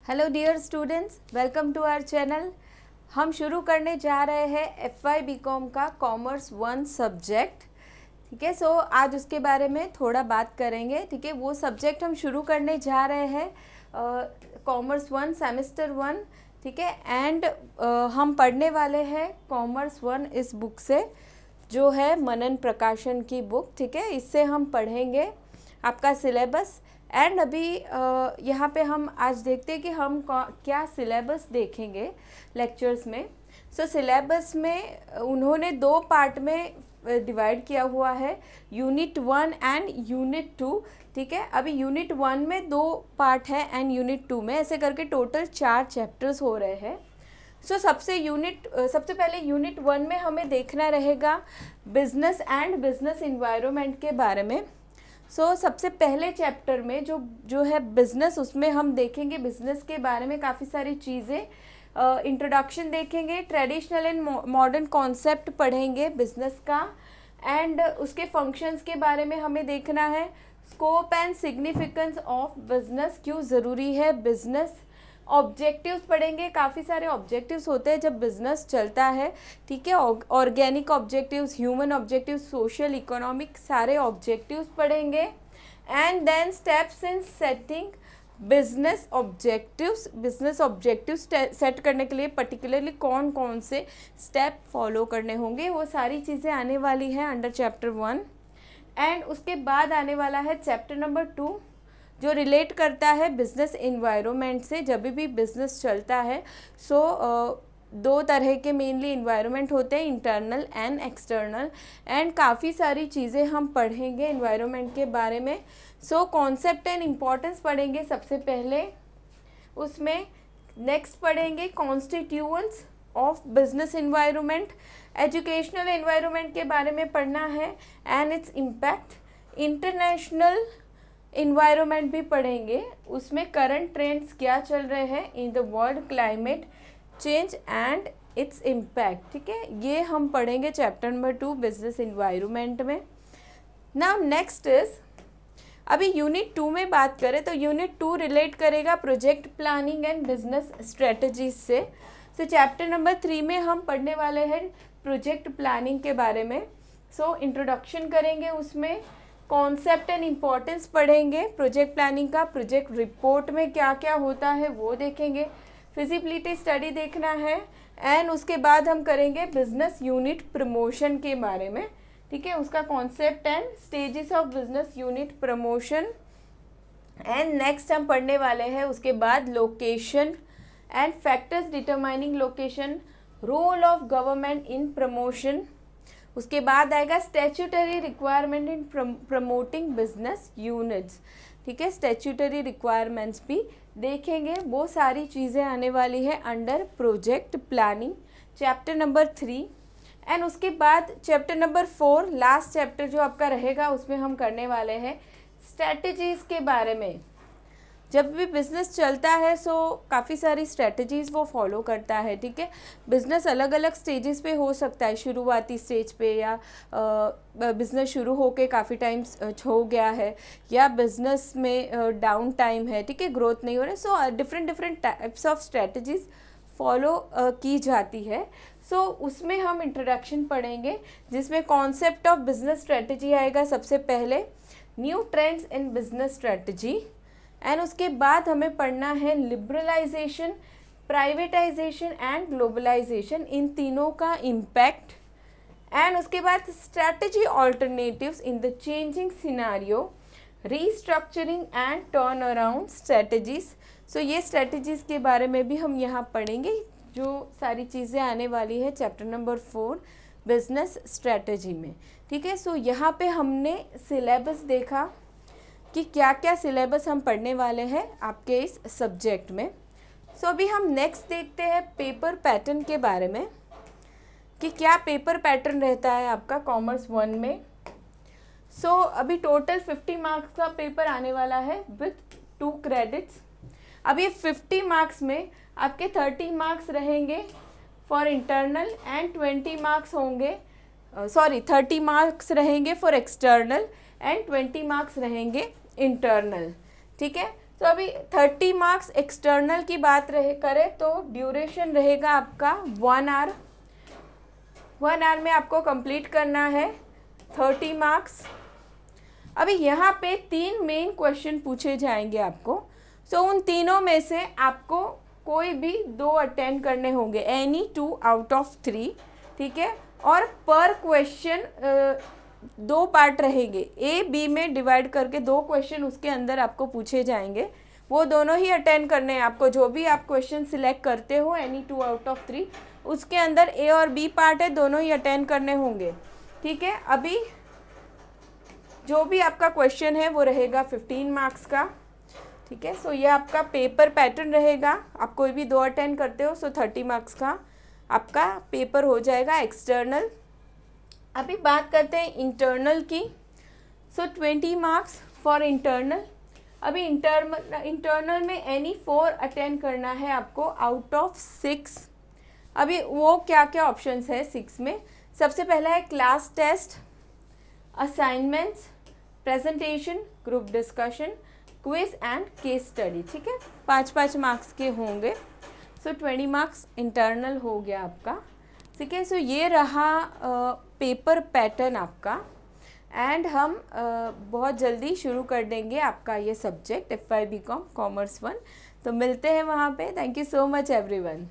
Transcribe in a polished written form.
Hello dear students, welcome to our channel. हम शुरू करने जा रहे हैं FY BCom का कॉमर्स 1 सब्जेक्ट। ठीक है, सो आज उसके बारे में थोड़ा बात करेंगे। ठीक है, वो सब्जेक्ट हम शुरू करने जा रहे हैं कॉमर्स 1 सेमेस्टर 1। ठीक है, एंड हम पढ़ने वाले हैं कॉमर्स 1 इस बुक से, जो है मनन प्रकाशन की बुक। ठीक है, इससे हम पढ़ेंगे आपका सिलेबस। एंड अभी यहाँ पे हम आज देखते हैं कि हम क्या सिलेबस देखेंगे लेक्चर्स में। सो सिलेबस में उन्होंने 2 पार्ट में डिवाइड किया हुआ है, यूनिट 1 एंड यूनिट 2। ठीक है, अभी यूनिट 1 में 2 पार्ट है एंड यूनिट 2 में ऐसे करके टोटल 4 चैप्टर्स हो रहे हैं। सबसे पहले यूनिट 1 में हमें देखना रहेगा बिजनेस एंड बिजनेस इन्वायरमेंट के बारे में। सबसे पहले चैप्टर में जो है बिज़नेस, उसमें हम देखेंगे बिज़नेस के बारे में काफ़ी सारी चीज़ें। इंट्रोडक्शन देखेंगे, ट्रेडिशनल एंड मॉडर्न कॉन्सेप्ट पढ़ेंगे बिज़नेस का, एंड उसके फंक्शंस के बारे में हमें देखना है। Scope and significance of business, क्यों ज़रूरी है बिज़नेस। ऑब्जेक्टिव्स पढ़ेंगे, काफ़ी सारे ऑब्जेक्टिव्स होते हैं जब बिज़नेस चलता है। ठीक है, organic objectives, human objectives, social, economic, सारे ऑब्जेक्टिव्स पढ़ेंगे। And then steps in setting business objectives. Business objectives set करने के लिए पर्टिकुलरली कौन कौन से स्टेप फॉलो करने होंगे, वो सारी चीज़ें आने वाली हैं अंडर चैप्टर 1। एंड उसके बाद आने वाला है चैप्टर नंबर 2, जो रिलेट करता है बिज़नेस इन्वायरमेंट से। जब भी बिज़नेस चलता है 2 तरह के मेनली इन्वायरमेंट होते हैं, इंटरनल एंड एक्सटर्नल। एंड काफ़ी सारी चीज़ें हम पढ़ेंगे इन्वायरमेंट के बारे में। कॉन्सेप्ट एंड इम्पॉर्टेंस पढ़ेंगे सबसे पहले, उसमें नेक्स्ट पढ़ेंगे constituents of business environment. Educational environment के बारे में पढ़ना है and its impact. International environment भी पढ़ेंगे, उसमें करंट ट्रेंड्स क्या चल रहे हैं in the world, climate change and its impact. ठीक है, ये हम पढ़ेंगे चैप्टर नंबर 2 बिजनेस इन्वायरमेंट में। नाउ नेक्स्ट इज, अभी यूनिट 2 में बात करें तो यूनिट 2 रिलेट करेगा project planning and business strategies से। चैप्टर नंबर 3 में हम पढ़ने वाले हैं प्रोजेक्ट प्लानिंग के बारे में। इंट्रोडक्शन करेंगे, उसमें कॉन्सेप्ट एंड इम्पॉर्टेंस पढ़ेंगे प्रोजेक्ट प्लानिंग का। प्रोजेक्ट रिपोर्ट में क्या क्या होता है वो देखेंगे। फिजिबिलिटी स्टडी देखना है। एंड उसके बाद हम करेंगे बिजनेस यूनिट प्रमोशन के बारे में। ठीक है, उसका concept and stages of business unit promotion. And next हम पढ़ने वाले हैं उसके बाद location and factors determining location, role of government in promotion. उसके बाद आएगा statutory requirement in promoting business units. ठीक है, स्टैट्यूटरी रिक्वायरमेंट्स भी देखेंगे। वो सारी चीज़ें आने वाली है under project planning chapter number 3। And उसके बाद चैप्टर नंबर 4, लास्ट चैप्टर जो आपका रहेगा, उसमें हम करने वाले हैं स्ट्रैटेजीज़ के बारे में। जब भी बिज़नेस चलता है काफ़ी सारी स्ट्रेटजीज़ वो फॉलो करता है। ठीक है, बिज़नेस अलग अलग स्टेजेस पे हो सकता है, शुरुआती स्टेज पे, या बिज़नेस शुरू होके काफ़ी टाइम हो गया है, या बिज़नेस में डाउन टाइम है। ठीक है, ग्रोथ नहीं हो रहा है। Different types of strategies follow की जाती है। उसमें हम इंट्रोडक्शन पढ़ेंगे, जिसमें कॉन्सेप्ट ऑफ बिजनेस स्ट्रेटजी आएगा सबसे पहले, new trends in business strategy. And उसके बाद हमें पढ़ना है लिबरलाइजेशन, प्राइवेटाइजेशन एंड ग्लोबलाइजेशन, इन तीनों का इम्पैक्ट। एंड उसके बाद strategy alternatives in the changing scenario, restructuring and turn around strategies. ये स्ट्रैटेजीज के बारे में भी हम यहाँ पढ़ेंगे, जो सारी चीज़ें आने वाली है चैप्टर नंबर 4 बिजनेस स्ट्रैटेजी में। ठीक है, यहाँ पे हमने सिलेबस देखा कि क्या क्या सिलेबस हम पढ़ने वाले हैं आपके इस सब्जेक्ट में। अभी हम नेक्स्ट देखते हैं पेपर पैटर्न के बारे में, कि क्या पेपर पैटर्न रहता है आपका कॉमर्स 1 में। अभी टोटल 50 मार्क्स का पेपर आने वाला है विथ 2 क्रेडिट्स। अब ये 50 मार्क्स में आपके 30 मार्क्स रहेंगे फॉर इंटरनल एंड 20 मार्क्स होंगे, 30 मार्क्स रहेंगे फॉर एक्सटर्नल एंड 20 मार्क्स रहेंगे इंटरनल। ठीक है, तो अभी 30 मार्क्स एक्सटर्नल की बात करें तो ड्यूरेशन रहेगा आपका 1 आवर। 1 आवर में आपको कंप्लीट करना है 30 मार्क्स। अभी यहाँ पे 3 मेन क्वेश्चन पूछे जाएंगे आपको। सो उन तीनों में से आपको कोई भी 2 अटेंड करने होंगे, एनी 2 आउट ऑफ 3, ठीक है। और पर क्वेश्चन 2 पार्ट रहेंगे, ए बी में डिवाइड करके 2 क्वेश्चन उसके अंदर आपको पूछे जाएंगे, वो दोनों ही अटेंड करने हैं आपको। जो भी आप क्वेश्चन सिलेक्ट करते हो एनी 2 आउट ऑफ 3, उसके अंदर ए और बी पार्ट है, दोनों ही अटेंड करने होंगे, ठीक है। अभी जो भी आपका क्वेश्चन है वो रहेगा 15 मार्क्स का, ठीक है। सो ये आपका पेपर पैटर्न रहेगा। आप कोई भी 2 अटेंड करते हो, सो 30 मार्क्स का आपका पेपर हो जाएगा एक्सटर्नल। अभी बात करते हैं इंटरनल की। सो 20 मार्क्स फॉर इंटरनल। अभी इंटरनल में एनी 4 अटेंड करना है आपको आउट ऑफ 6। अभी वो क्या क्या ऑप्शंस है 6 में? सबसे पहला है class test, assignments, presentation, group discussion, quiz and case study, ठीक है। 5-5 मार्क्स के होंगे। सो 20 मार्क्स इंटरनल हो गया आपका, ठीक है। सो ये रहा पेपर पैटर्न आपका। एंड हम बहुत जल्दी शुरू कर देंगे आपका ये सब्जेक्ट FY BCom कॉमर्स 1। तो मिलते हैं वहाँ पे। Thank you so much everyone.